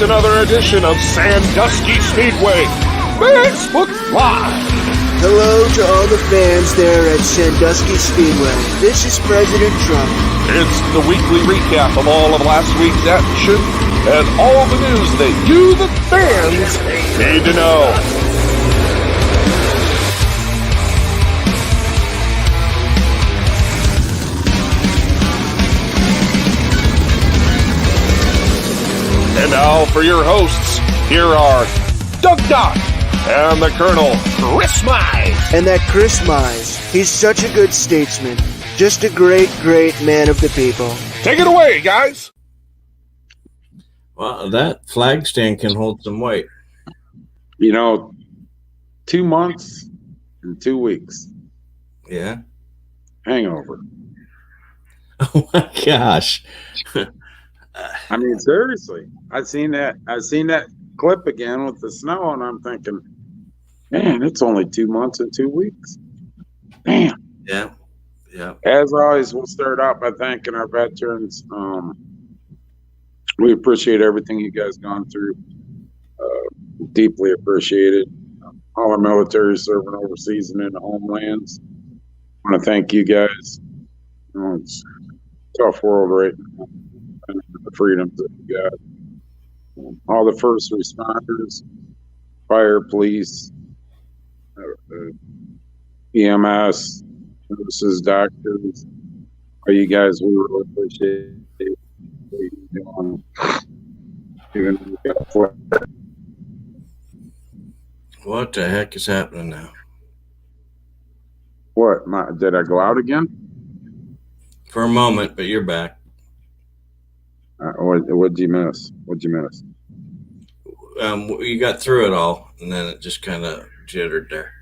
another edition of Sandusky Speedway Facebook Live. Hello to all the fans there at Sandusky Speedway. This is President Trump. It's the weekly recap of all of last week's action and all the news that you, the fans, need to know. And now for your hosts, here are Doug Dock and the Colonel, Chris Mize. And that Chris Mize, he's such a good statesman. Just a great, great man of the people. Take it away, guys. Well, that flag stand can hold some weight. 2 months and 2 weeks. Yeah. Hangover. Oh my gosh. I mean, seriously. I seen that clip again with the snow, and I'm thinking, man, it's only 2 months and 2 weeks. Damn. Yeah. Yeah. As always, we'll start out by thanking our veterans. We appreciate everything you guys gone through. Deeply appreciated. All our military serving overseas and in the homelands. I want to thank you guys. It's a tough world right now. And the freedoms that we got. All the first responders, fire, police, EMS, nurses, doctors, all you guys, we really appreciate it. What the heck is happening now? What? Did I go out again? For a moment, but you're back. What'd you miss? You got through it all, and then it just kind of jittered there.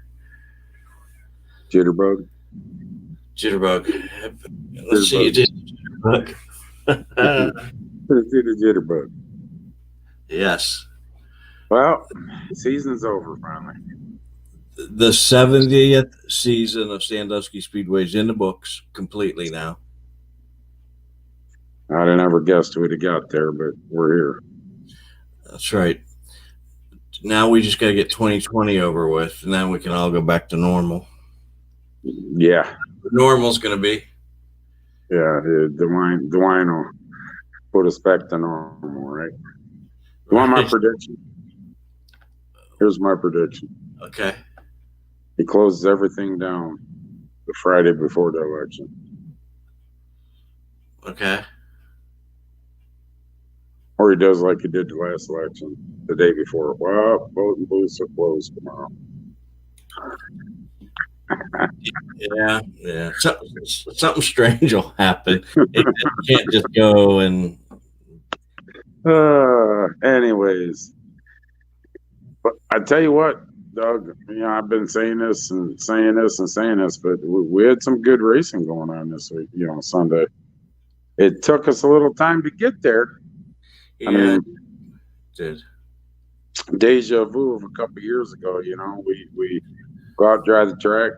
Jitterbug. Let's see, you did jitterbug. The jitterbug. Yes. Well, the season's over finally. The 70th season of Sandusky Speedway is in the books completely now. I'd have never guessed we'd have got there, but we're here. That's right. Now we just got to get 2020 over with, and then we can all go back to normal. Yeah. Normal's going to be. Yeah, the wine will put us back to normal, right? You want my prediction? Here's my prediction. Okay. He closes everything down the Friday before the election. Okay. Or he does like he did the last election, the day before. Well, voting booths are closed tomorrow. Yeah. Something strange will happen. It can't just go and. Anyways, but I tell you what, Doug. I've been saying this, but we had some good racing going on this week. Sunday. It took us a little time to get there. Yeah, I mean, it did. Deja vu of a couple of years ago. We go out, drive the track,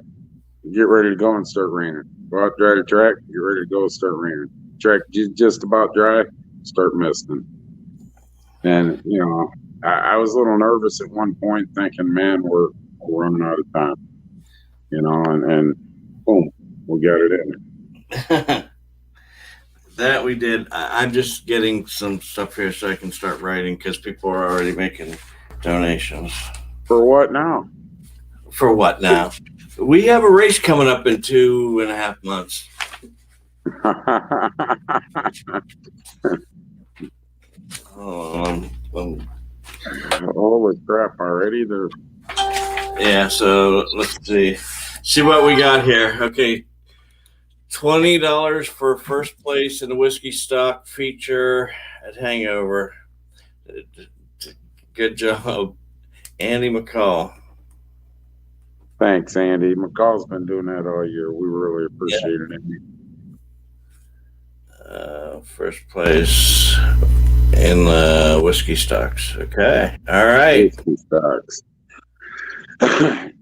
get ready to go, and start raining. Go out, drive the track, get ready to go, start raining. Track just about dry, start misting. And I was a little nervous at one point, thinking, "Man, we're running out of time." And boom, we got it in. That we did. I'm just getting some stuff here so I can start writing because people are already making donations. For what now? For what now? We have a race coming up in 2.5 months. Holy crap! Already there. Yeah. So let's see what we got here. Okay. $20 for first place in the whiskey stock feature at Hangover. Good job, Andy McCall. Thanks, Andy. McCall's been doing that all year. We really appreciate it. First place in the whiskey stocks. Okay. All right. Whiskey stocks. I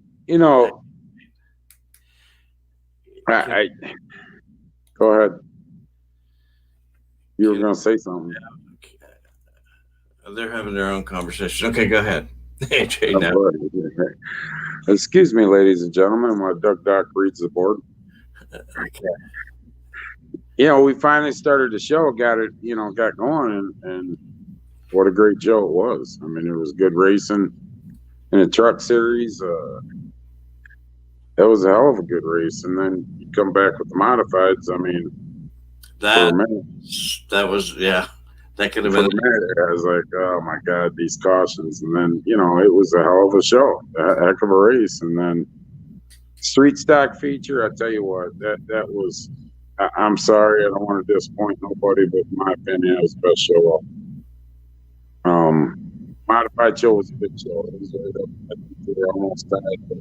go ahead. You were going to say something. They're having their own conversation. Okay, go ahead. AJ, now. Excuse me, ladies and gentlemen, while Doc reads the board. Okay. You know, we finally started the show, got going, and what a great show it was. I mean, it was good racing in the truck series. That was a hell of a good race. And then you come back with the modifieds. I mean, That was, yeah, that could have been. I was like, oh my God, these cautions. And then, you know, it was a hell of a show, a heck of a race. And then street stock feature, I tell you what, that was, I'm sorry, I don't want to disappoint nobody, but in my opinion, it was the best show up. Modified show was a good show. It was right up. I think they were almost tied, but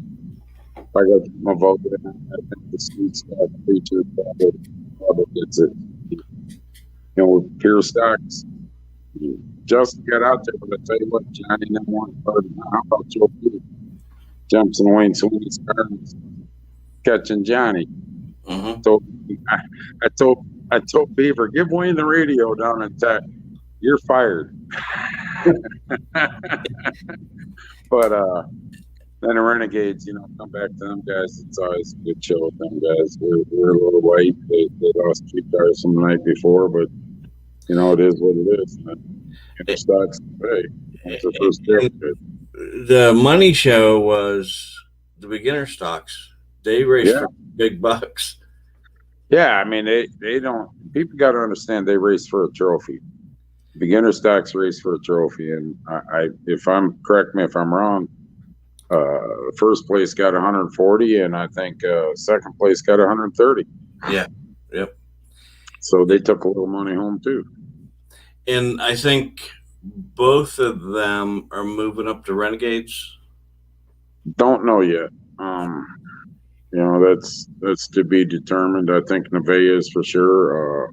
I got my vote in. I think the street stock feature probably gets it. You know, with pure stocks, Justin got out there, but I tell you what, Johnny and them weren't part of it. How about Joe P? Jumps in Wayne Sweeney's car and catching Johnny. Mm-hmm. So I told Beaver, give Wayne the radio down in Tech. You're fired. But then the Renegades, you know, come back to them guys. It's always a good show with them guys. We're a little white. They lost 3 cars from the night before, but you know, it is what it is. And stocks pay. It's the first day. The money show was the beginner stocks. They raced for big bucks. Yeah, I mean, they don't. People got to understand they race for a trophy. Beginner stocks race for a trophy, and correct me if I'm wrong. First place got 140, and I think second place got 130. Yeah, yep. So they took a little money home too. And I think both of them are moving up to Renegades. Don't know yet. You know, that's to be determined. I think Nevaeh is for sure.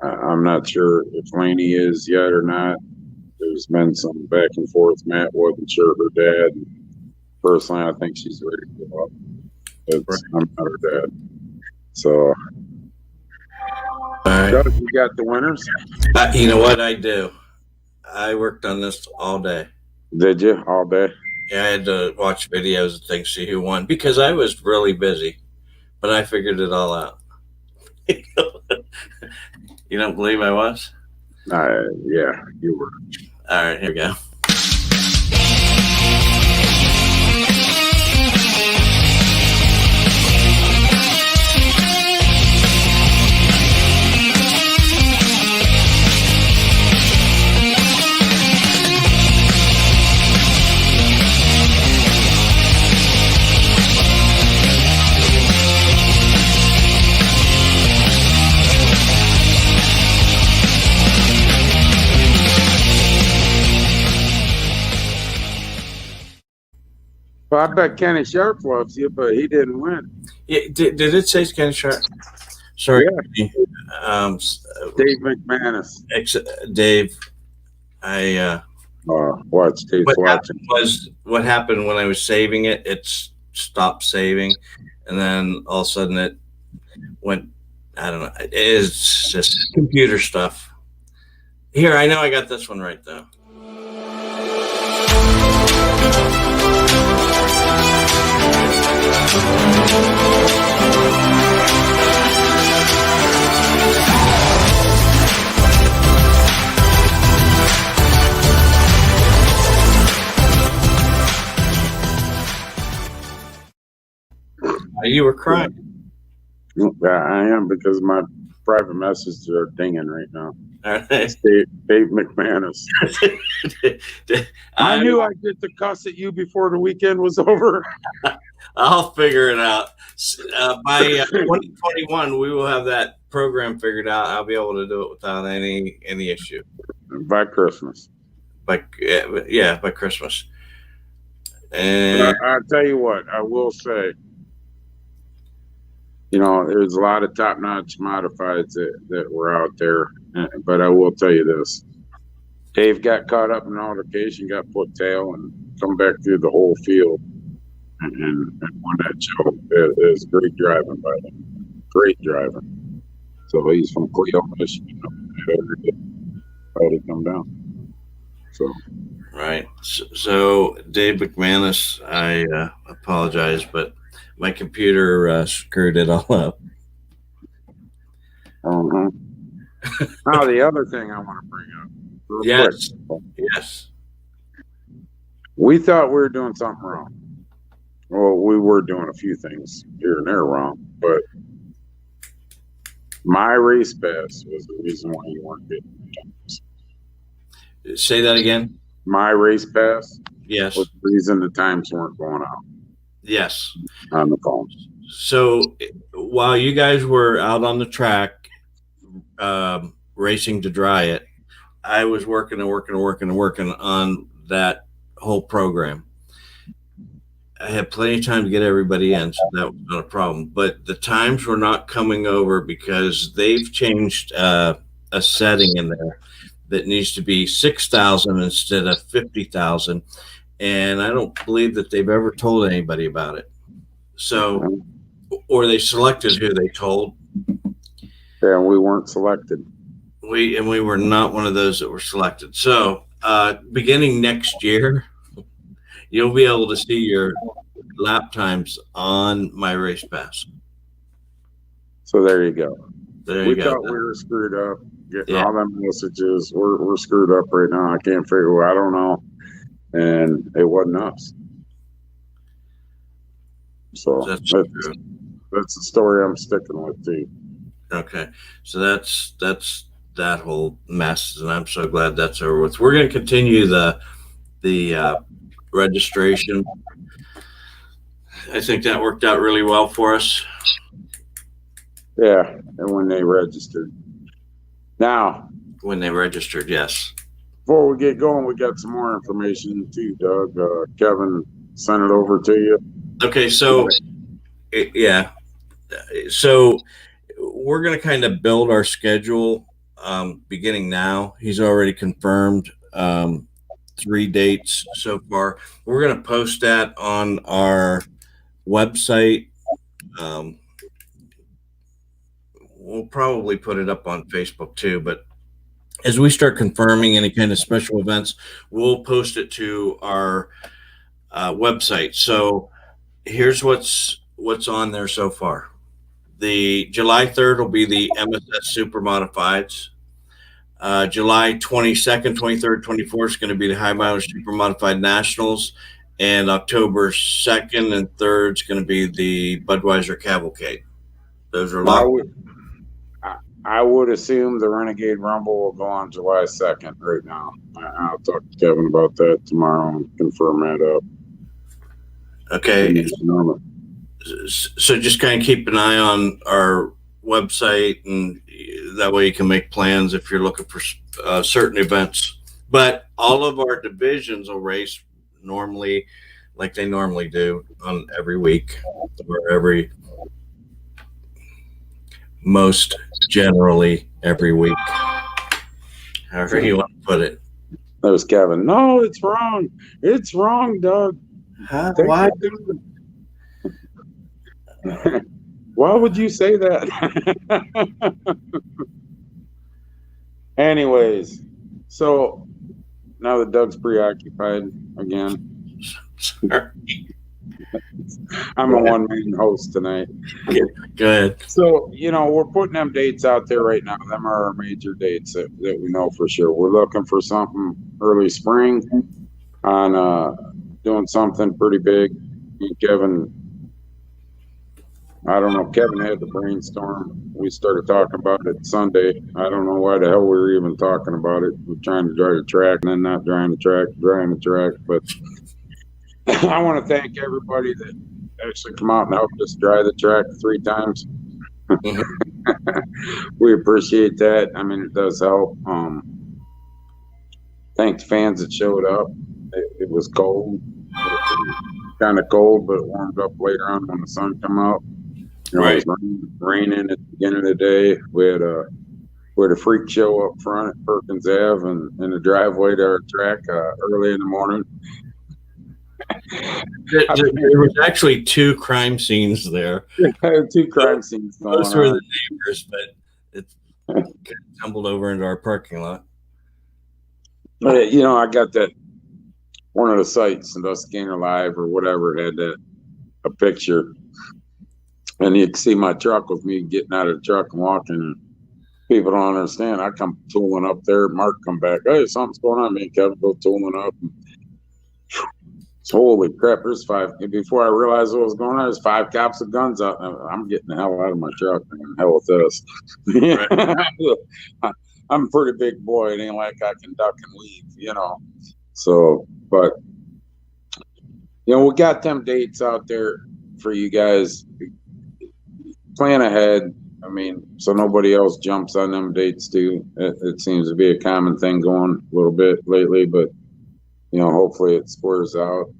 I'm not sure if Laney is yet or not. There's been some back and forth. Matt wasn't sure her dad. Personally, I think she's ready to go up. I'm not her dad. So, right. Doug, you got the winners? You know what I do? I worked on this all day. Did you? All day? Yeah, I had to watch videos and things, see who won, because I was really busy. But I figured it all out. You don't believe I was? Yeah, you were. All right, here we go. Well, I bet Kenny Sharp loves you, but he didn't win. Yeah, did it say Kenny Sharp? Sorry. Yeah. Dave McManus. Dave, I watch Dave's watching. What happened when I was saving it? It stopped saving, and then all of a sudden it went. I don't know. It's just computer stuff. Here, I know I got this one right though. You were crying. I am, because my private messages are dinging right now. All right. It's Dave McManus. I knew I'd get to cuss at you before the weekend was over. I'll figure it out. By 2021, we will have that program figured out. I'll be able to do it without any issue. By Christmas. By Christmas. And I'll tell you what, I will say, you know, there's a lot of top-notch modifieds that were out there, but I will tell you this. Dave got caught up in an altercation, got put tail, and come back through the whole field and won that show. It was great driving by him. Great driving. So he's from Cleo, Michigan. How did he come down? So Right. So Dave McManus, I apologize, but my computer screwed it all up. uh-huh. Now the other thing I want to bring up real Yes. quick. Yes. We thought we were doing something wrong. Well, we were doing a few things here and there wrong, but my race pass was the reason why you weren't getting times. Say that again. My race pass Yes. was the reason the times weren't going out Yes. on the phone. So while you guys were out on the track racing to dry it, I was working on that whole program. I had plenty of time to get everybody in, so that was not a problem. But the times were not coming over because they've changed a setting in there that needs to be 6,000 instead of 50,000, and I don't believe that they've ever told anybody about it. So, or they selected who they told. Yeah, we weren't selected. We were not one of those that were selected. So, beginning next year, you'll be able to see your lap times on my race pass. So there you go. We thought we were screwed up. Getting all them messages. We're screwed up right now. I can't figure. I don't know. And it wasn't us. So that's the story I'm sticking with too. Okay, so that's that whole mess, and I'm so glad that's over with. We're going to continue the registration. I think that worked out really well for us. Yeah, and when they registered. Now, when they registered, yes. Before we get going, we got some more information too, Doug. Kevin sent it over to you. Okay, so yeah, so we're going to kind of build our schedule beginning now. He's already confirmed 3 dates so far. We're going to post that on our website. We'll probably put it up on Facebook too, but as we start confirming any kind of special events, we'll post it to our website. So here's what's on there so far. The July 3rd will be the MSS Super Modifieds. July 22nd, 23rd, 24th is going to be the High Mileage Super Modified Nationals. And October 2nd and 3rd is going to be the Budweiser Cavalcade. Those are locked. I would assume the Renegade Rumble will go on July 2nd right now. I'll talk to Kevin about that tomorrow and confirm that up. Okay. So just kind of keep an eye on our website, and that way you can make plans if you're looking for certain events. But all of our divisions will race normally, like they normally do, on every week or most generally every week. However you want to put it. That was Kevin. No, it's wrong. It's wrong, Doug. Why? Why would you say that? Anyways, so now that Doug's preoccupied again. Sorry. I'm a one-man host tonight. Go ahead. So, we're putting them dates out there right now. Them are our major dates that we know for sure. We're looking for something early spring on doing something pretty big. Kevin, I don't know, Kevin had to brainstorm. We started talking about it Sunday. I don't know why the hell we were even talking about it. We're trying to dry the track and then not drying the track. But I want to thank everybody that actually come out and helped us dry the track 3 times. We appreciate that. I mean, it does help. Thank the fans that showed up. It was cold, kind of cold, but it warmed up later on when the sun came out. Right. It was raining at the beginning of the day. We had a freak show up front at Perkins Ave and in the driveway to our track early in the morning. There was actually 2 crime scenes there. 2 crime scenes. Those were the neighbors, but it tumbled over into our parking lot. You know, I got that one of the sites, Sandusky Live or whatever, had that a picture, and you can see my truck with me getting out of the truck and walking. And people don't understand. I come tooling up there. Mark come back. Hey, something's going on. Me and Kevin go tooling up. Holy crap! There's five. Before I realized what was going on, there's five cops with guns out. I'm getting the hell out of my truck. Man. Hell with this. I'm a pretty big boy. It ain't like I can duck and weave, you know. So, but you know, we got them dates out there for you guys. Plan ahead. I mean, so nobody else jumps on them dates too. It seems to be a common thing going a little bit lately, but you know, hopefully it squares out.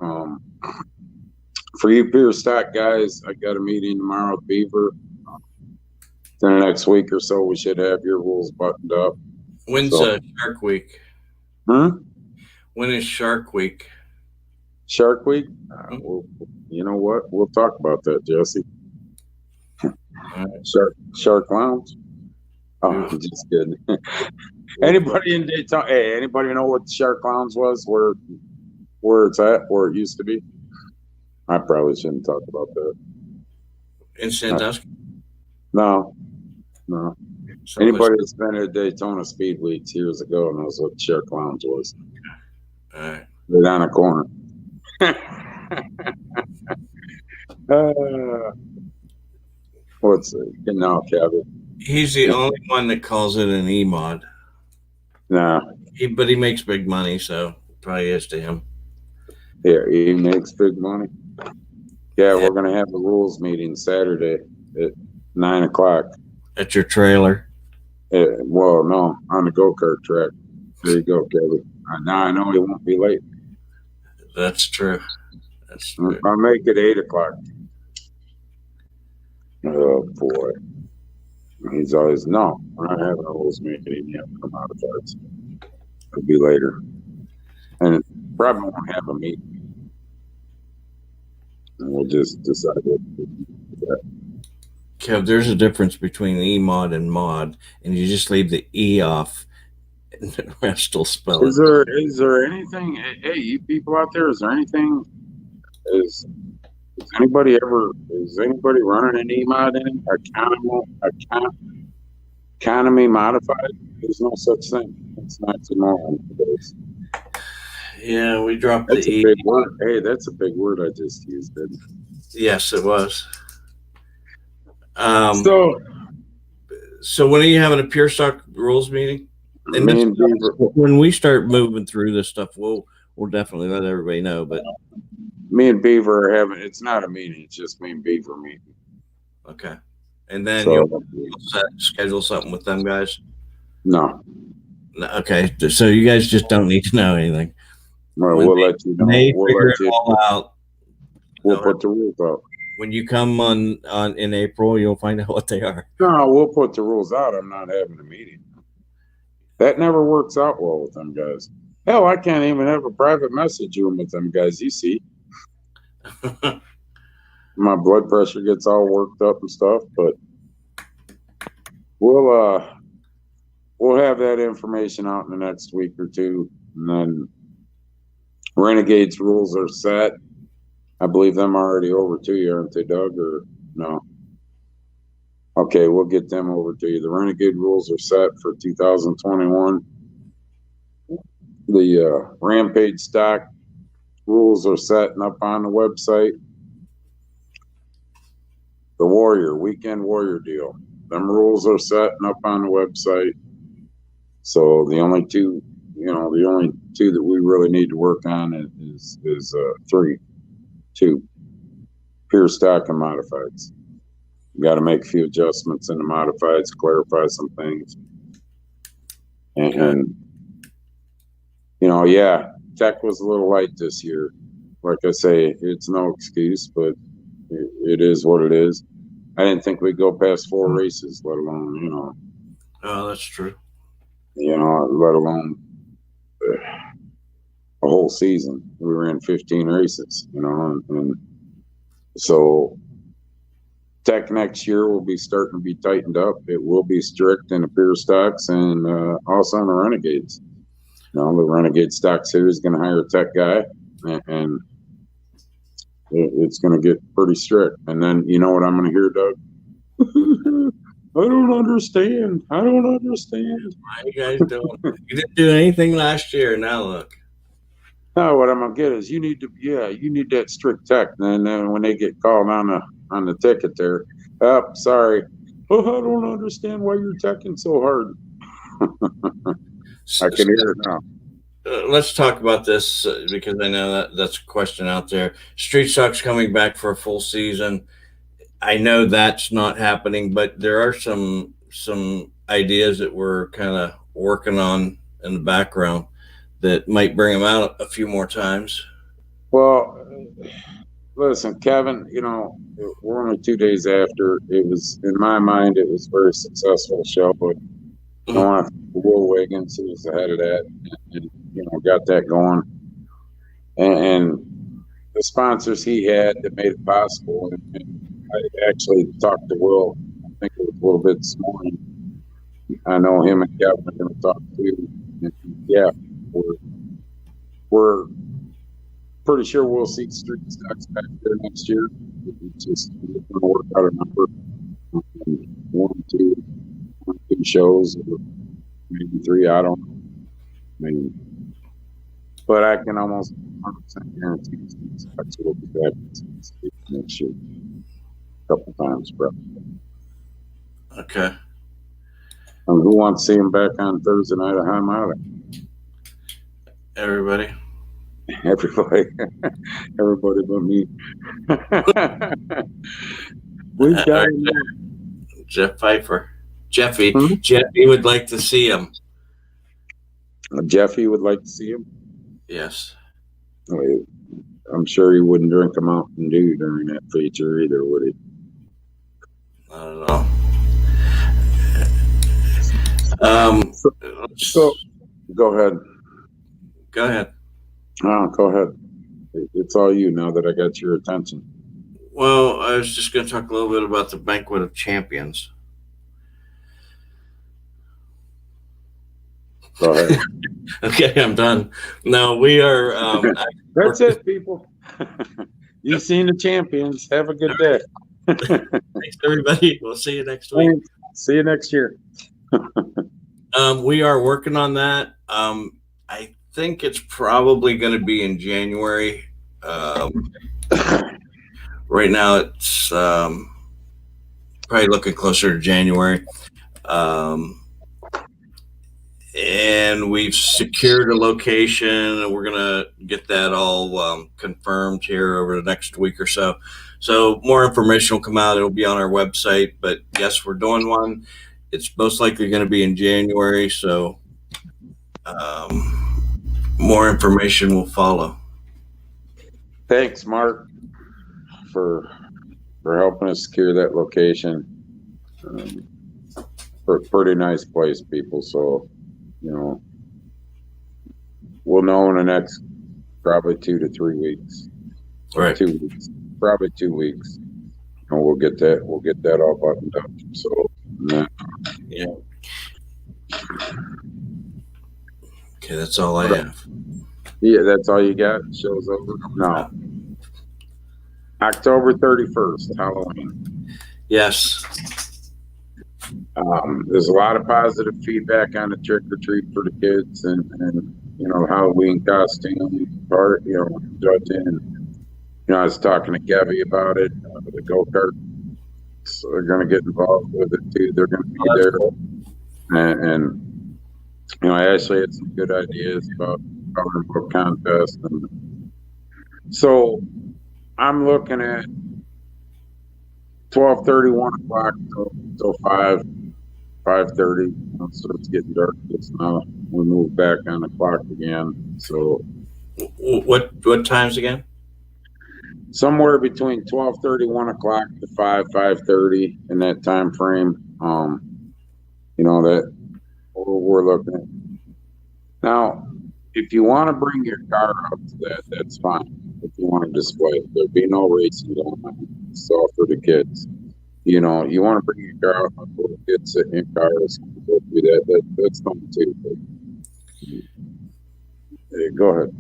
For you Pier Stock guys, I got a meeting tomorrow with Beaver. In the next week or so, we should have your rules buttoned up. When's Shark Week? When is Shark Week? Shark Week? Well, you know what? We'll talk about that, Jesse. Shark Lounge? Oh, I'm just kidding. Anybody in Daytona? Hey, anybody know what the Shark Lounge was? Where it's at? Where it used to be? I probably shouldn't talk about that. In Sandusky? No. So Anybody that's been at Daytona Speed Weeks years ago knows what the Shark Lounge was. All right. Right on a corner. What's it? No, Kevin. He's the only one that calls it an E-mod. No. But he makes big money, so it probably is to him. Yeah, he makes big money. Yeah, we're going to have a rules meeting Saturday at 9:00. At your trailer? Well, no, on the go-kart track. There you go, Kevin. Now I know he won't be late. That's true. That's true. I'll make it 8:00. Oh, boy. He's always, no, we're not having a rules meeting yet. Come out of that. It'll be later. And probably won't have a meeting. And we'll just decide what to do. Kev, there's a difference between E-mod and mod, and you just leave the E off, and the rest will spell it. Is there anything, hey, you people out there, is there anything, is anybody running an E-mod in economy modified? There's no such thing. It's not tomorrow. Yeah, we dropped That's the a E. big word. Hey, that's a big word I just used, didn't it? Yes, it was. So when are you having a Pure Stock rules meeting? And when we start moving through this stuff, we'll definitely let everybody know. But me and Beaver are having, it's not a meeting, it's just me and Beaver meeting. Okay. And then you'll schedule something with them guys? No. Okay. So you guys just don't need to know anything. Well, we'll let you know. We'll let you all out. We'll put the rules out. When you come on in April, you'll find out what they are. No, we'll put the rules out. I'm not having a meeting. That never works out well with them guys. Hell, I can't even have a private message room with them guys. You see, my blood pressure gets all worked up and stuff. But we'll have that information out in the next week or two, and then Renegade's rules are set. I believe them already over to you, aren't they, Doug? Or no? Okay, we'll get them over to you. The Renegade rules are set for 2021. The Rampage stock rules are set and up on the website. The Weekend Warrior deal. Them rules are set and up on the website. So the only two that we really need to work on is two, Pure Stock and Modifieds. We got to make a few adjustments in the Modifieds, clarify some things. And tech was a little light this year. Like I say, it's no excuse, but it is what it is. I didn't think we'd go past 4 races, let alone, Oh, that's true. Let alone a whole season. We were in 15 races, and so tech next year will be starting to be tightened up. It will be strict in the Pure Stocks and also in the Renegades. The Renegade Stock Series is going to hire a tech guy, and it's going to get pretty strict. And then you know what I'm going to hear, Doug? I don't understand. I don't understand. Why you guys doing? You didn't do anything last year. Now look. No, what I'm gonna get is you need that strict tech. And then when they get called on the ticket, there, oh, sorry. Oh, I don't understand why you're teching so hard. I can hear it now. Let's talk about this because I know that's a question out there. Street Stock's coming back for a full season. I know that's not happening, but there are some ideas that we're kind of working on in the background that might bring them out a few more times. Well, listen, Kevin, you know, we're only 2 days after. It was, in my mind, it was a very successful show, but I want to thank Will Wiggins, who was ahead of that, and you know, got that going. And the sponsors he had that made it possible. And I actually talked to Will, I think it was a little bit this morning. I know him and Kevin are going to talk too. And yeah, we're pretty sure we'll see Street Stocks back there next year. It's just going to work out a number. One, two shows, or maybe 3, I don't know. I mean, but I can almost 100% guarantee Street Stocks will be back next year. A couple times, probably. Okay. And who wants to see him back on Thursday night at High Mile? Everybody. Everybody but me. We've got Jeff Pfeiffer. Jeffy. Hmm? Jeffy would like to see him. Jeffy would like to see him. Yes. Wait, I'm sure he wouldn't drink a Mountain Dew during that feature either, would he? I don't know. So go ahead. Go ahead. Oh, go ahead. It's all you now that I got your attention. Well, I was just going to talk a little bit about the Banquet of Champions. Go ahead. Okay, I'm done. No, we are. That's it, people. You've seen the champions. Have a good day. Thanks, everybody. We'll see you next week. See you next year. We are working on that. I think it's probably going to be in January. Right now, it's probably looking closer to January. And we've secured a location, and we're going to get that all confirmed here over the next week or so. So more information will come out. It'll be on our website. But, yes, we're doing one. It's most likely going to be in January, so more information will follow. Thanks, Mark, for helping us secure that location. For a pretty nice place, people. So, you know, we'll know in the next probably 2 to 3 weeks. Right. 2 weeks. Probably 2 weeks. And we'll get that all buttoned up. So Yeah. Okay, that's all I have. yeah, that's all you got? Show's over? No. October 31st, Halloween. Yes. There's a lot of positive feedback on the trick or treat for the kids, and you know, Halloween costume part, you know, judging. And, you know, I was talking to Gabby about it. The go-kart, so they're going to get involved with it too. They're going to be there, Cool. and you know, Ashley had some good ideas about coloring book contest, and so I'm looking at 12:30, 1 o'clock till 5:30. So it's getting dark. It's now we move back on the clock again. So What times again? somewhere between 12:30, 1 o'clock to 5:30 in that time frame. You know, that we're looking at. Now, if you want to bring your car up to that, that's fine. If you want to display it, there'll be no racing going on. It's all for the kids. You know, you want to bring your car up for the kids sitting in cars, go through that. That's fun too. Go ahead.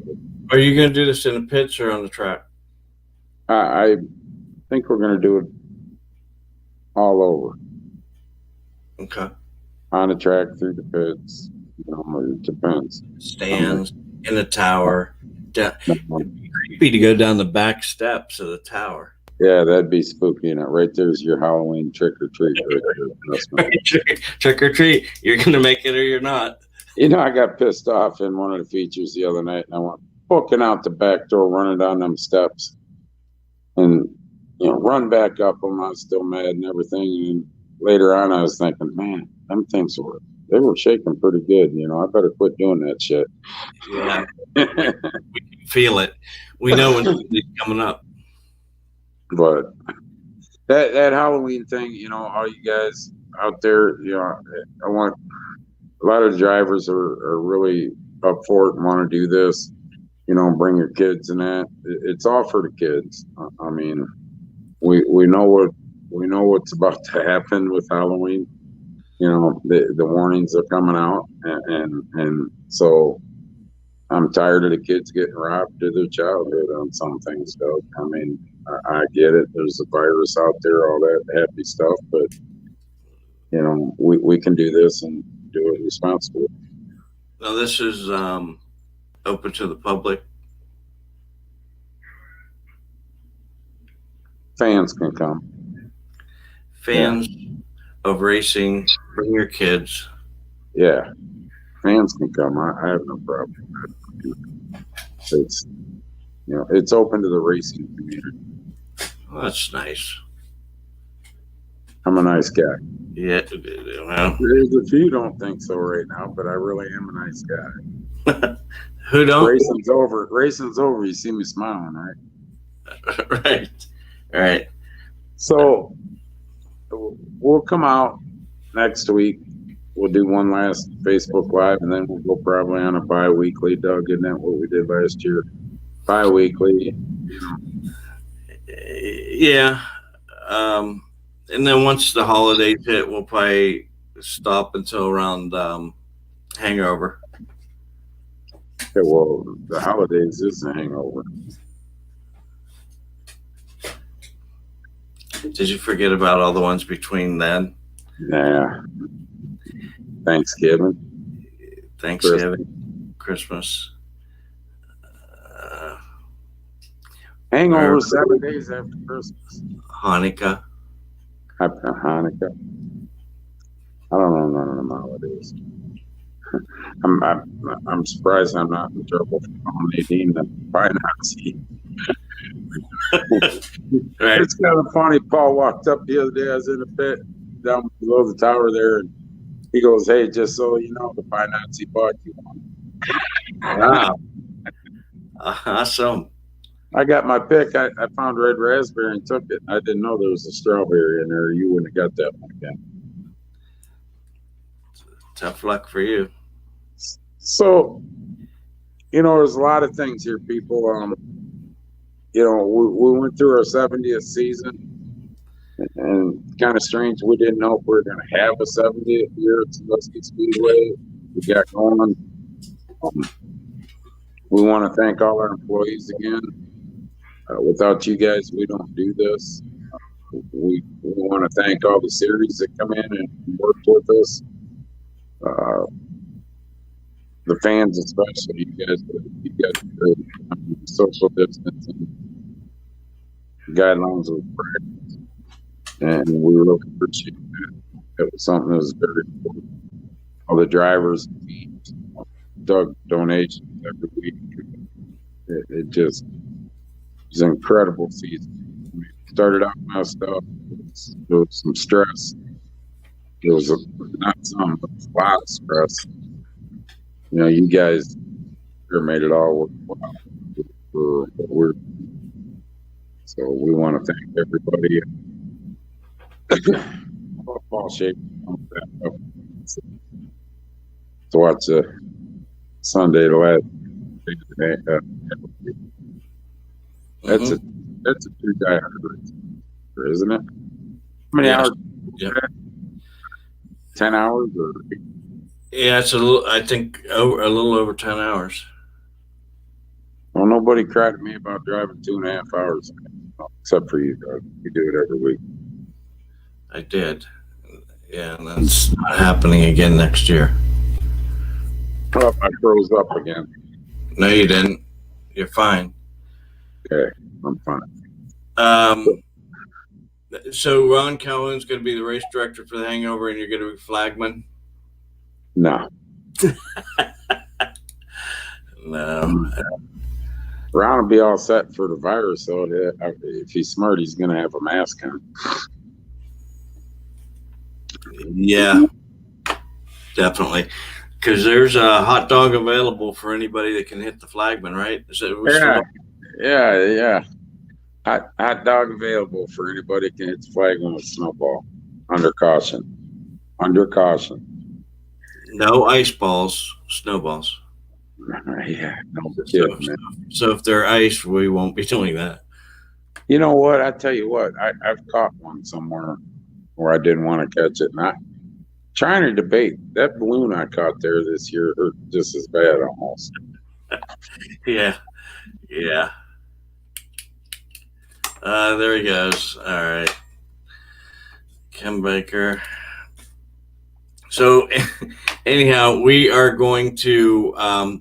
Are you going to do this in the pits or on the track? I think we're going to do it all over. Okay. On the track, through the pits. It depends. Stands, in the tower. It'd be creepy to go down the back steps of the tower. Yeah, that'd be spooky. Right there's your Halloween trick or treat. Right there. Trick or treat. You're going to make it or you're not. I got pissed off in one of the features the other night, and I went booking out the back door, running down them steps, and run back up them. I was still mad and everything. And later on, I was thinking, man, them things were shaking pretty good. I better quit doing that shit. Yeah, we can feel it. We know when it's coming up. But that Halloween thing, all you guys out there, I want a lot of drivers are really up for it and want to do this. Bring your kids and that. It's all for the kids. I mean, we know what's about to happen with Halloween. The warnings are coming out, and so I'm tired of the kids getting robbed of their childhood on some things, though. I mean, I get it. There's a virus out there, all that happy stuff, but we can do this and do it responsibly. Now, this is open to the public. Fans can come. Fans of racing, bring your kids. Yeah, fans can come. I have no problem with that. It's open to the racing community. Well, that's nice. I'm a nice guy. Yeah, well, There's a few don't think so right now, but I really am a nice guy. who don't? Racing's over. You see me smiling, right? Right. So we'll come out next week. We'll do one last Facebook Live, and then we'll go probably on a bi-weekly. Doug, isn't that what we did last year? Bi-weekly. Yeah. And then once the holidays hit, we'll probably stop until around hangover. Okay, well, the holidays is a hangover. Did you forget about all the ones between then? Yeah. Thanksgiving, Christmas. Hangover 7 days after Christmas. Hanukkah. Happy Hanukkah. I don't know none of them holidays. I'm surprised I'm not in trouble for calling Nadine the pie Nazi. Right. It's kind of funny. Paul walked up the other day. I was in a pit down below the tower there, and he goes, "Hey, just so you know, the pie Nazi bought you one." Wow. Awesome. I got my pick. I found red raspberry and took it. I didn't know there was a strawberry in there. You wouldn't have got that one again. Tough luck for you. So, there's a lot of things here, people. We went through our 70th season, and kind of strange. We didn't know if we were going to have a 70th year at Sandusky Speedway. We got going. We want to thank all our employees again. Without you guys, we don't do this. We want to thank all the series that come in and work with us. The fans, especially you guys social distancing guidelines were practiced, and we really appreciate that. It was something that was very important. All the drivers, teams, Doug donations every week. It just was an incredible season. We started out messed up. There was some stress. There was not some, but a lot of stress. You guys made it all work well. So we want to thank everybody. Paul Shaker to watch Sunday the last day. That's a true diehard, isn't it? How many hours? Yeah. 10 hours or? Yeah, it's I think a little over 10 hours. Well, nobody cried at me about driving 2.5 hours, except for you, Doug. You do it every week. I did. Yeah, and that's not happening again next year. Oh, I froze up again. No, you didn't. You're fine. Okay, I'm fine. So Ron Calhoun's going to be the race director for the Hangover, and you're going to be flagman? No. No. Ron will be all set for the virus, so if he's smart, he's going to have a mask on. Yeah, definitely. Because there's a hot dog available for anybody that can hit the flagman, right? Yeah. Hot dog available for anybody can hit the flagman with snowball. Under caution. No ice balls, snowballs. Yeah, no kidding, man. So if they're ice, we won't be doing that. You know what? I tell you what, I've caught one somewhere where I didn't want to catch it. And trying to debate that balloon I caught there this year hurt just as bad almost. Yeah. There he goes. All right. Kim Baker. So anyhow, we are going to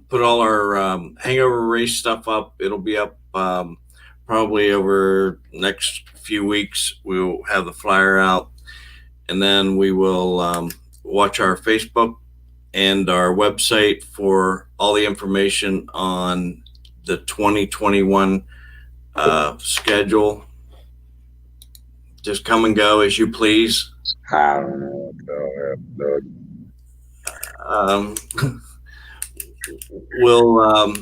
put all our Hangover race stuff up. It'll be up probably over next few weeks. We'll have the flyer out, and then we will watch our Facebook and our website for all the information on the 2021 schedule. Just come and go as you please. I don't know. We'll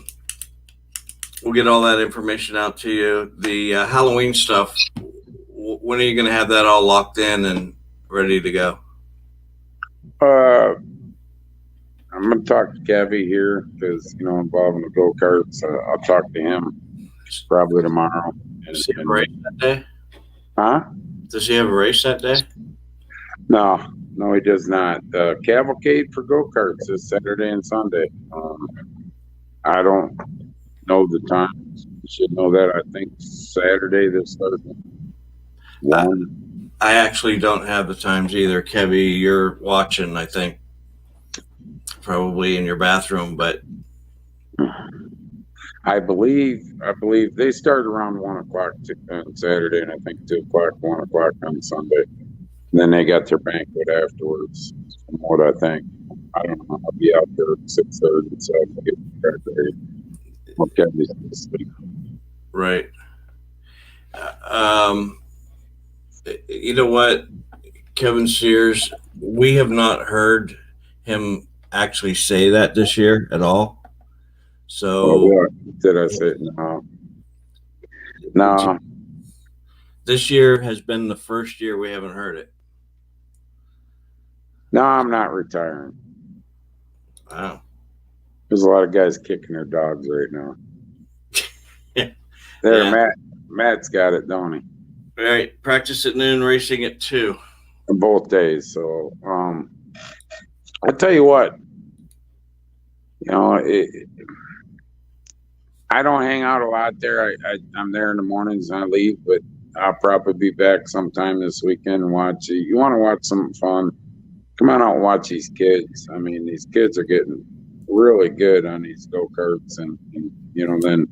get all that information out to you. The Halloween stuff, when are you going to have that all locked in and ready to go? I'm going to talk to Kevy here because, involving the go-karts. I'll talk to him probably tomorrow. Does he have a race that day? Huh? Does he have a race that day? No, he does not. Cavalcade for go-karts is Saturday and Sunday. I don't know the time. You should know that. I think Saturday they'll start at 1. I actually don't have the times either. Kevy, you're watching, I think, probably in your bathroom, but I believe they start around 1 o'clock on Saturday, and I think 2 o'clock, 1 o'clock on Sunday. And then they got their banquet afterwards, from what I think. I don't know. I'll be out there at 6:30, so I'll get ready. Okay, right. You know what, Kevin Sears, we have not heard him actually say that this year at all. So what did I say? No. This year has been the first year we haven't heard it. No, I'm not retiring. Wow. There's a lot of guys kicking their dogs right now. Matt's got it, don't he? Right. Practice at noon, racing at 2. Both days. So, I tell you what, I don't hang out a lot there. I'm there in the mornings and I leave, but I'll probably be back sometime this weekend and watch. You want to watch something fun? Come on out and watch these kids. I mean, these kids are getting really good on these go-karts, and then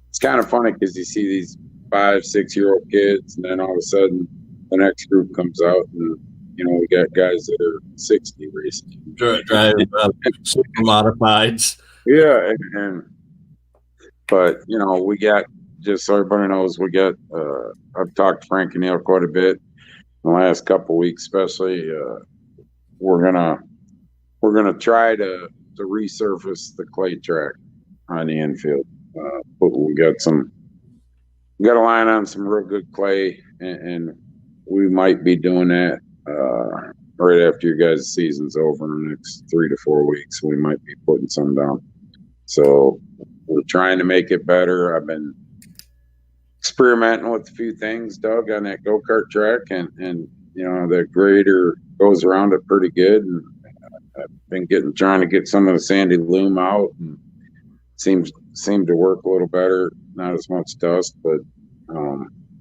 it's kind of funny because you see these 5-6-year-old kids, and then all of a sudden the next group comes out, and we got guys that are 60 racing, driving super modifieds. Yeah, but we got, just so everybody knows, we got. I've talked to Frank and Neil quite a bit in the last couple of weeks, especially. We're gonna try to resurface the clay track on the infield. But we got a line on some real good clay, and we might be doing that right after your guys' season's over in the next 3 to 4 weeks. We might be putting some down. So we're trying to make it better. I've been experimenting with a few things, Doug, on that go-kart track, and the grader goes around it pretty good. And I've been trying to get some of the sandy loam out, and seems seem to work a little better. Not as much dust, but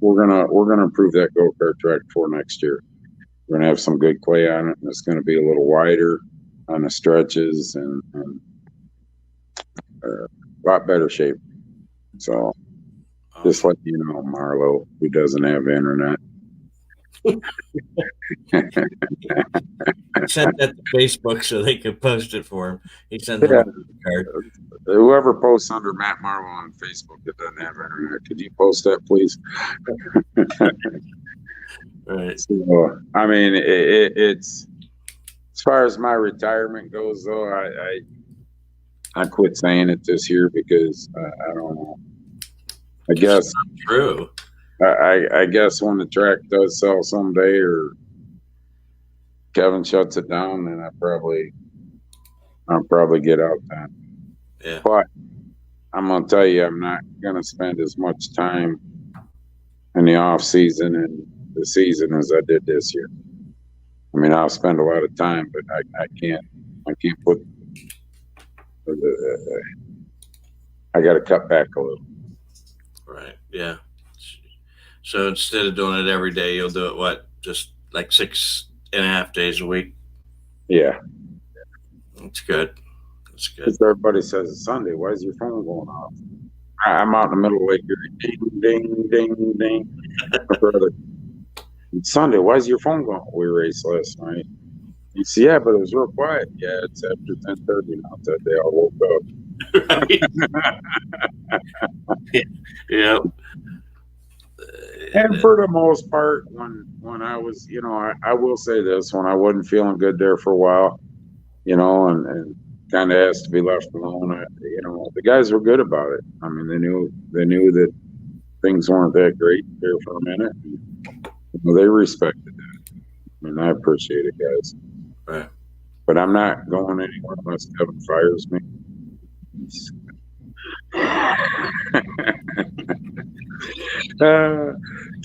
we're gonna improve that go-kart track for next year. We're gonna have some good clay on it, and it's gonna be a little wider on the stretches and a lot better shape. So just let you know, Marlo, who doesn't have internet. I sent that to Facebook so they could post it for him. He sent them Yeah. a card. Whoever posts under Matt Marlowe on Facebook that doesn't have internet, could you post that, please? Right. So, I mean, it's as far as my retirement goes, though. I quit saying it this year because I don't know. I guess True. I guess when the track does sell someday, or Kevin shuts it down, then I'll probably get out then. Yeah. But I'm gonna tell you, I'm not gonna spend as much time in the off season and the season as I did this year. I mean, I'll spend a lot of time, but I can't put. I got to cut back a little. Right. Yeah. So instead of doing it every day, you'll do it just like 6.5 days a week. Yeah. That's good. That's good. Because everybody says it's Sunday. Why is your phone going off? I'm out in the middle of Lake Erie. Ding, ding, ding, ding. My brother, it's Sunday. Why is your phone going? We raced last night. He said, yeah, but it was real quiet. Yeah, it's after 10:30 now. That day I woke up. Yeah. And for the most part, when I was, I will say this, when I wasn't feeling good there for a while, and kind of asked to be left alone, the guys were good about it. I mean, they knew that things weren't that great there for a minute. They respected that. I mean, I appreciate it, guys. Right. But I'm not going anywhere unless Kevin fires me.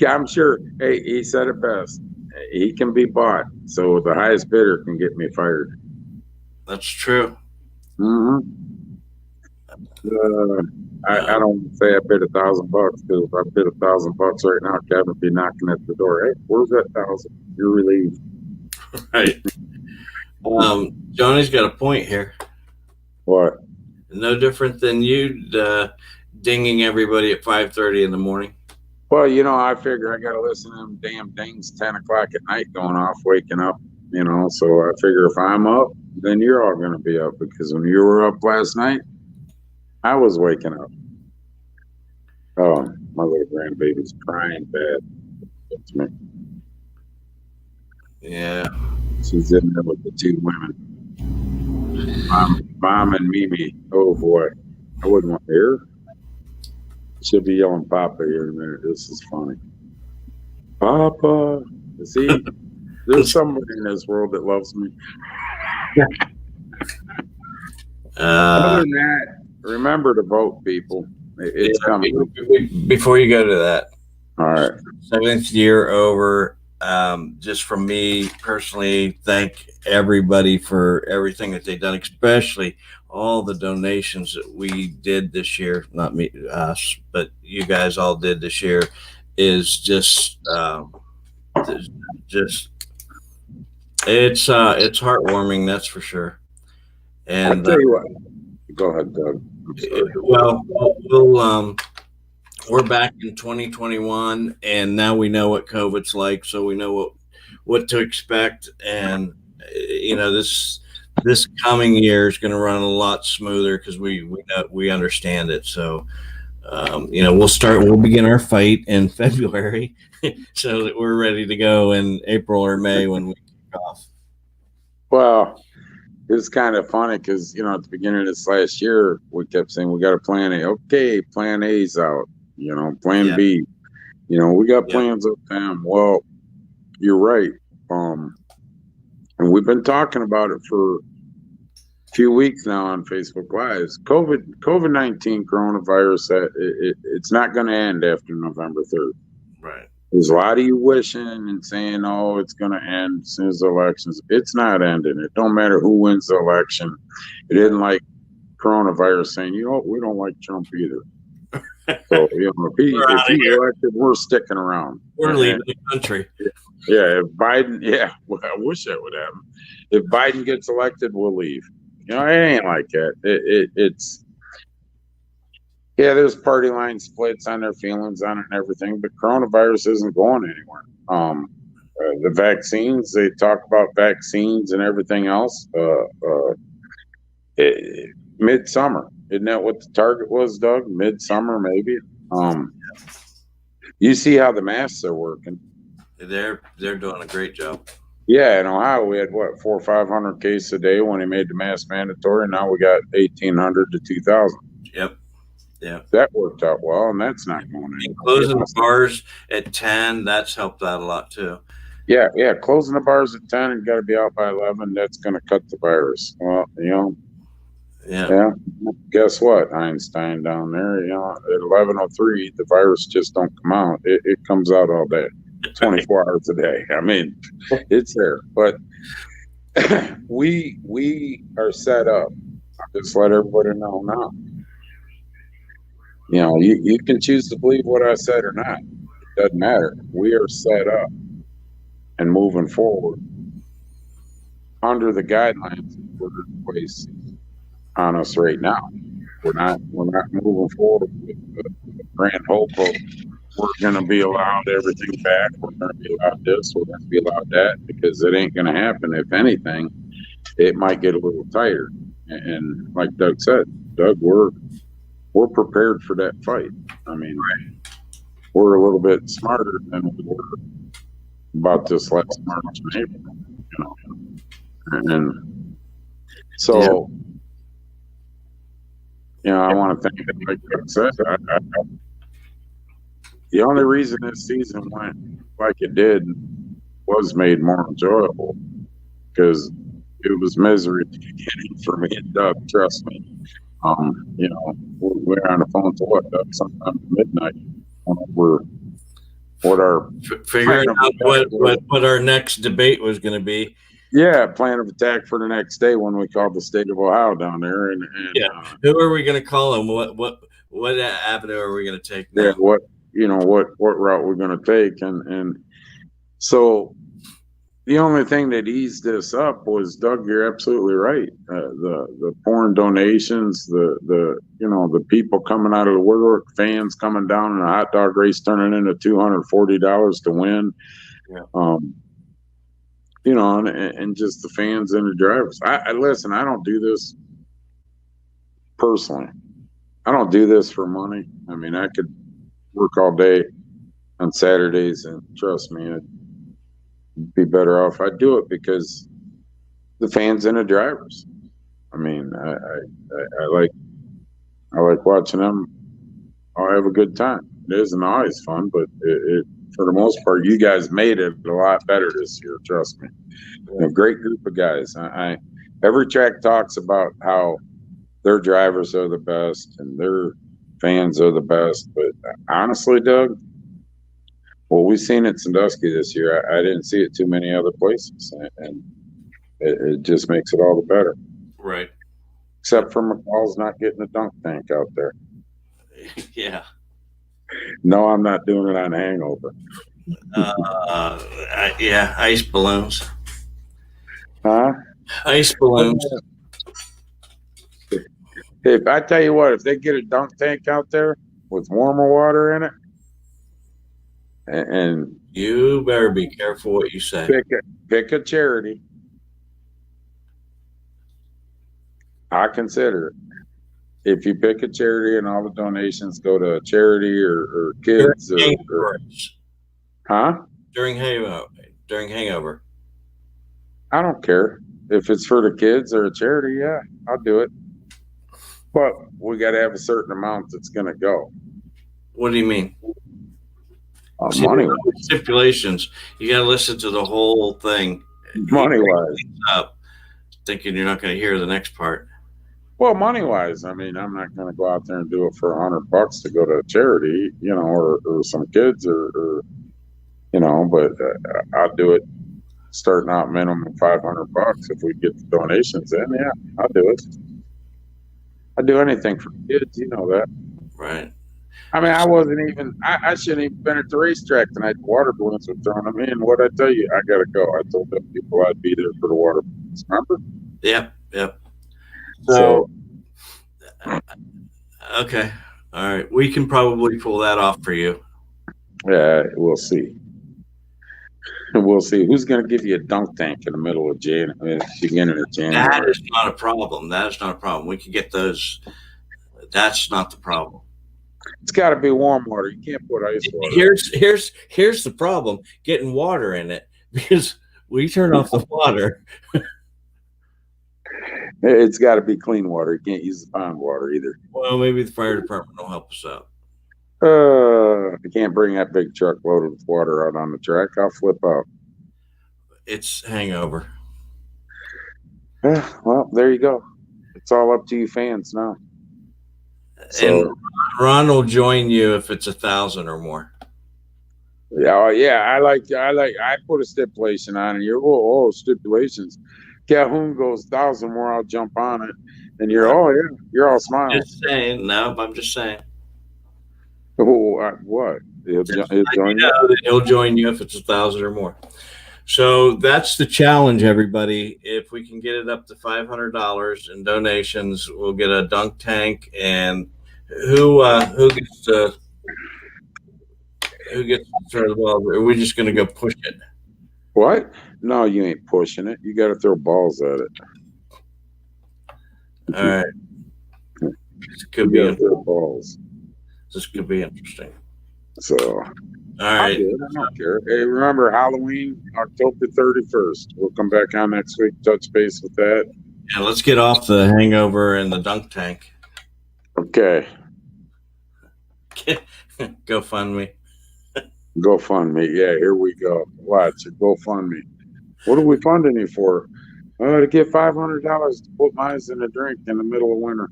I'm sure. Hey, he said it best. He can be bought, so the highest bidder can get me fired. That's true. Mm-hmm. I don't say I bid $1,000 because if I bid $1,000 right now, Kevin would be knocking at the door. Hey, where's that 1,000? You're relieved. Right. Johnny's got a point here. What? No different than you dinging everybody at 5:30 in the morning. Well, I figure I got to listen to them damn dings 10 o'clock at night going off, waking up, so I figure if I'm up, then you're all going to be up, because when you were up last night, I was waking up. Oh, my little grandbaby's crying bad. It's me. Yeah. She's in there with the two women. Mom and Mimi. Oh, boy. I wouldn't want to hear her. She'll be yelling Papa here in a minute. This is funny. Papa. See, there's somebody in this world that loves me. Other than that, remember to vote, people. It's coming. Before you go to that. All right. 7th year over. Just from me personally, thank everybody for everything that they've done, especially all the donations that we did this year. Not me, us, but you guys all did this year. Is just it's heartwarming, that's for sure. And I'll tell you what. Go ahead, Doug. Well, we're back in 2021, and now we know what COVID's like, so we know what to expect. And this coming year is going to run a lot smoother because we understand it. So we'll begin our fight in February, so that we're ready to go in April or May when we kick off. Well, it's kind of funny because at the beginning of this last year, we kept saying we got a plan A. Okay, plan A's out. Plan B. We got plans up them. Well, you're right. And we've been talking about it for a few weeks now on Facebook Lives. COVID-19 coronavirus, it's not going to end after November 3rd. Right. There's a lot of you wishing and saying, oh, it's going to end as soon as the elections. It's not ending. It don't matter who wins the election. It isn't like coronavirus saying, you know what, we don't like Trump either. So, We're if outta he's here. elected, we're sticking around. We're leaving the country. Yeah, if Biden, well, I wish that would happen. If Biden gets elected, we'll leave. It ain't like that. It's there's party line splits on their feelings on it and everything, but coronavirus isn't going anywhere. The vaccines, they talk about vaccines and everything else. Midsummer, isn't that what the target was, Doug? Midsummer, maybe. You see how the masks are working. They're doing a great job. Yeah, in Ohio, we had what 400 or 500 cases a day when he made the mask mandatory. Now we got 1,800 to 2,000. Yep. Yeah. That worked out well, and that's not going And anywhere. closing the bars at 10, that's helped out a lot too. Yeah. Closing the bars at 10 and got to be out by 11. That's going to cut the virus. Well, Yeah. Guess what, Einstein down there? At 11:03, the virus just don't come out. It comes out all day, 24 hours a day. I mean, it's there, but we are set up. I'll just let everybody know now. You can choose to believe what I said or not. It doesn't matter. We are set up and moving forward under the guidelines that were in place on us right now. We're not moving forward with the grand hope of we're going to be allowed everything back. We're going to be allowed this. We're going to be allowed that, because it ain't going to happen. If anything, it might get a little tighter. And like Doug said, Doug, we're prepared for that fight. I mean, we're a little bit smarter than we were about this last March and April, and so. I want to thank them. Like Doug said, the only reason this season went like it did was made more enjoyable, because it was misery at the beginning for me and Doug. Trust me. We're on the phone to what, Doug? Sometime at midnight. We're figuring out what our next debate was going to be. Yeah, plan of attack for the next day when we called the state of Ohio down there, and who are we going to call him? What avenue are we going to take now? Yeah, what route we're going to take, and so the only thing that eased this up was, Doug, you're absolutely right. The pouring donations, the people coming out of the woodwork, fans coming down in a hot dog race turning into $240 to win. Yeah. And just the fans and the drivers. I listen, I don't do this personally. I don't do this for money. I mean, I could work all day on Saturdays, and trust me, I'd be better off. I do it because the fans and the drivers. I mean, I like watching them all have a good time. It isn't always fun, but it for the most part, you guys made it a lot better this year. Trust me. A great group of guys. Every track talks about how their drivers are the best and their fans are the best. But honestly, Doug, what we've seen at Sandusky this year, I didn't see it too many other places, and it just makes it all the better. Right. Except for McCall's not getting a dunk tank out there. Yeah. No, I'm not doing it on hangover. Yeah, ice balloons. Huh? Ice balloons. If I tell you what, if they get a dunk tank out there with warmer water in it, and you better be careful what you say. Pick a charity. I consider it. If you pick a charity and all the donations go to a charity or kids during hangover. I don't care if it's for the kids or a charity. Yeah, I'll do it. But we got to have a certain amount that's going to go. What do you mean? Money stipulations. You got to listen to the whole thing. Money wise, thinking you're not going to hear the next part. Well, money wise, I mean, I'm not going to go out there and do it for $100 to go to a charity, or some kids or but I'll do it starting out minimum $500 if we get the donations in. Yeah, I'll do it. I'd do anything for kids. You know that. Right. I mean, I wasn't even. I shouldn't even been at the racetrack tonight. The water balloons were throwing them in. What'd I tell you? I gotta go. I told them people I'd be there for the water balloons. Remember? Yep. So Okay. All right. We can probably pull that off for you. yeah, we'll see. We'll see who's going to give you a dunk tank in the middle of beginning of January. That is not a problem. That is not a problem. We can get those. That's not the problem. It's got to be warm water. You can't put ice water. Here's the problem: getting water in it, because we turn off the water. It's got to be clean water. You can't use the pond water either. Well, maybe the fire department will help us out. I can't bring that big truck loaded with water out on the track. I'll flip out. It's hangover. Well, there you go. It's all up to you fans now. So, And Ron will join you if it's 1,000 or more. yeah. I put a stipulation on it. You're stipulations. Calhoun goes 1,000 more. I'll jump on it. And you're all smiles. Just saying. No, I'm just saying. What? He'll join you? He'll join you if it's 1,000 or more. So that's the challenge, everybody. If we can get it up to $500 in donations, we'll get a dunk tank. And who gets to throw the ball? Or are we just going to go push it? What? No, you ain't pushing it. You got to throw balls at it. All right. This could You be gotta throw balls. This could be interesting. So, All right. I don't care. Hey, remember Halloween, October 31st. We'll come back on next week, touch base with that. Yeah, let's get off the hangover and the dunk tank. Okay. GoFundMe. GoFundMe. Yeah, here we go. Watch it. GoFundMe. What are we funding you for? To get $500 to put mine in a drink in the middle of winter.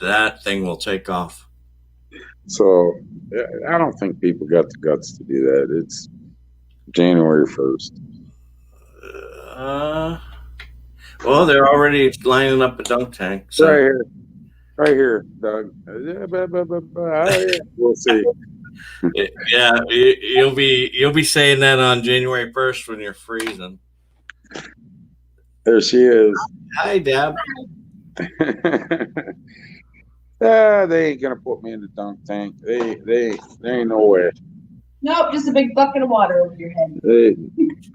That thing will take off. So I don't think people got the guts to do that. It's January 1st. Well, they're already lining up a dunk tank. So. Right here, Doug. We'll see. Yeah, you'll be saying that on January 1st when you're freezing. There she is. Hi, Deb. They ain't gonna put me in the dunk tank. They ain't no way. Nope, just a big bucket of water over your head.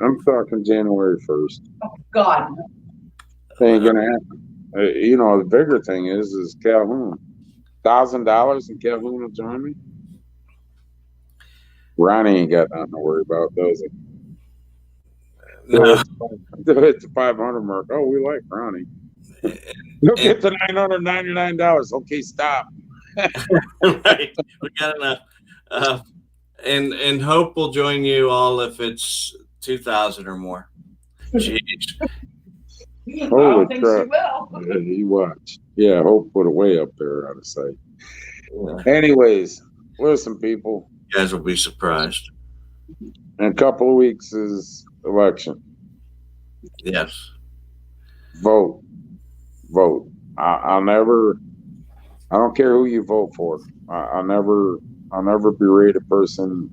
I'm talking January 1st. Oh, God. They ain't gonna happen. The bigger thing is Calhoun. $1,000 and Calhoun will join me. Ronnie ain't got nothing to worry about, does he? No. It's the 500 mark. Oh, we like Ronnie. Look at the $999. Okay, stop. Right, we got enough. And Hope will join you all if it's 2,000 or more. Jeez. I don't think she will. You watch. Yeah, Hope put it way up there out of sight. Yeah. Anyways, listen, people. You guys will be surprised. In a couple of weeks is election. Yes. Vote. I don't care who you vote for. I'll never berate a person,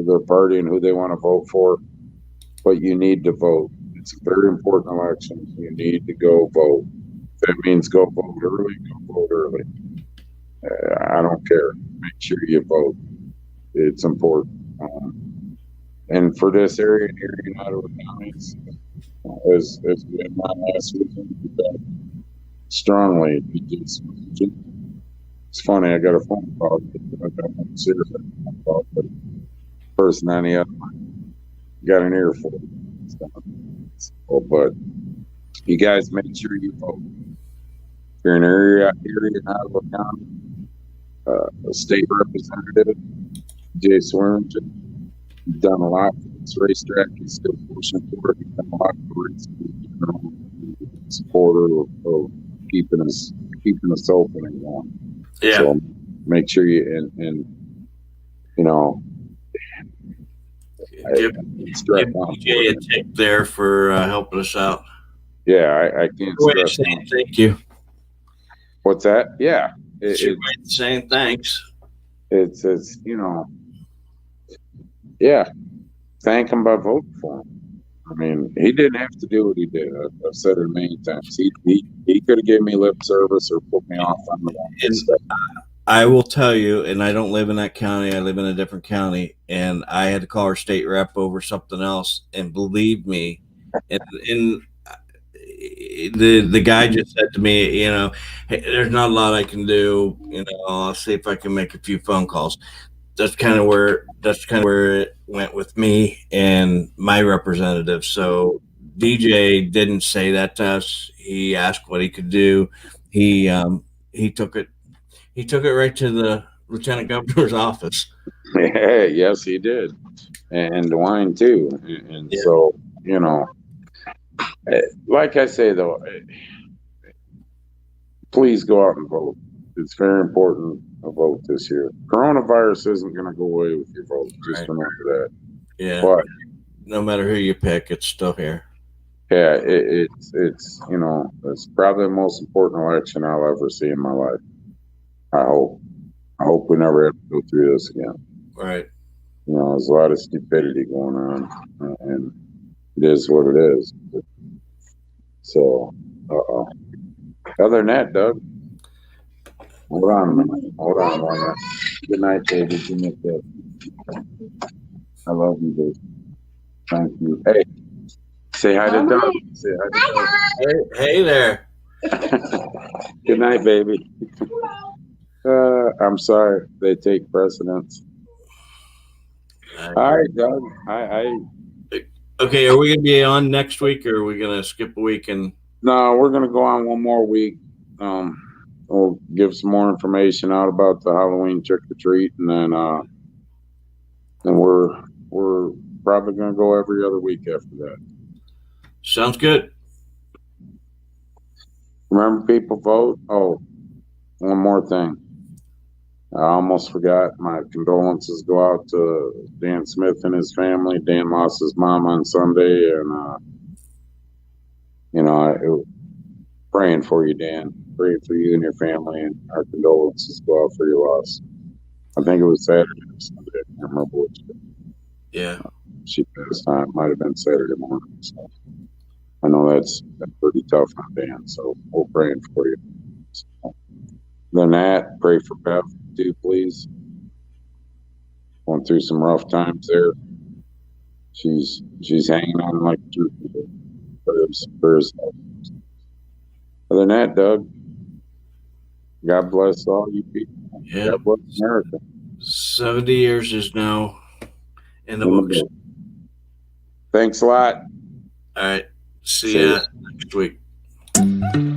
their party and who they want to vote for, but you need to vote. It's a very important election. You need to go vote. If that means go vote early, go vote early. I don't care. Make sure you vote. It's important. And for this area here in Ottawa counties, as we had last weekend, strongly. It's funny. I got a phone call. I got one serious phone call, but person on the other line got an earful. So, but you guys make sure you vote. If you're in an area in Ottawa County, a state representative, Jay Swearingen, done a lot for this racetrack. He's still pushing for it. He's done a lot for it. Supporter of keeping us open and going. Yeah. So make sure you Give PJ a tip there for helping us out. Yeah, I can't stress. Thank you. What's that? Yeah. She might be saying thanks. It's yeah. Thank him by voting for him. I mean, he didn't have to do what he did. I've said it many times. He could have given me lip service or put me off on the wrong stuff. I will tell you, and I don't live in that county. I live in a different county, and I had to call our state rep over something else. And believe me, and the guy just said to me, hey, there's not a lot I can do. I'll see if I can make a few phone calls. That's kind of where it went with me and my representative. So DJ didn't say that to us. He asked what he could do. He took it. He took it right to the lieutenant governor's office. Yeah, yes, he did, and DeWine too. And Yeah. so like I say though, please go out and vote. It's very important to vote this year. Coronavirus isn't going to go away with your vote. Just Right. remember that. Yeah. But No matter who you pick, it's still here. yeah, it's it's probably the most important election I'll ever see in my life. I hope we never have to go through this again. Right. There's a lot of stupidity going on, and it is what it is. So, other than that, Doug, hold on a minute. Hold on one minute. Good night, baby. Give me a kiss. I love you, baby. Thank you. Hey, say hi to Doug. Say hi to Hey there. Doug. Good night, baby. I'm sorry. They take precedence. All right, Doug. Okay, are we going to be on next week, or are we going to skip a week? And No, we're going to go on one more week. We'll give some more information out about the Halloween trick or treat, and then we're probably going to go every other week after that. sounds good. Remember, people vote. Oh, one more thing. I almost forgot. My condolences go out to Dan Smith and his family. Dan lost his mom on Sunday, and praying for you, Dan. Praying for you and your family, and our condolences go out for your loss. I think it was Saturday or Sunday. I can't remember which day. Yeah. She passed on. It might have been Saturday morning. So I know that's pretty tough on Dan. So we're praying for you. So, other than that, pray for Bev too, please. Going through some rough times there. She's hanging on like a trooper. Prayers. Other than that, Doug, God bless all you people. Yeah. God bless America. 70 years is now in the books. Thanks a lot. All right. See See ya ya. next week.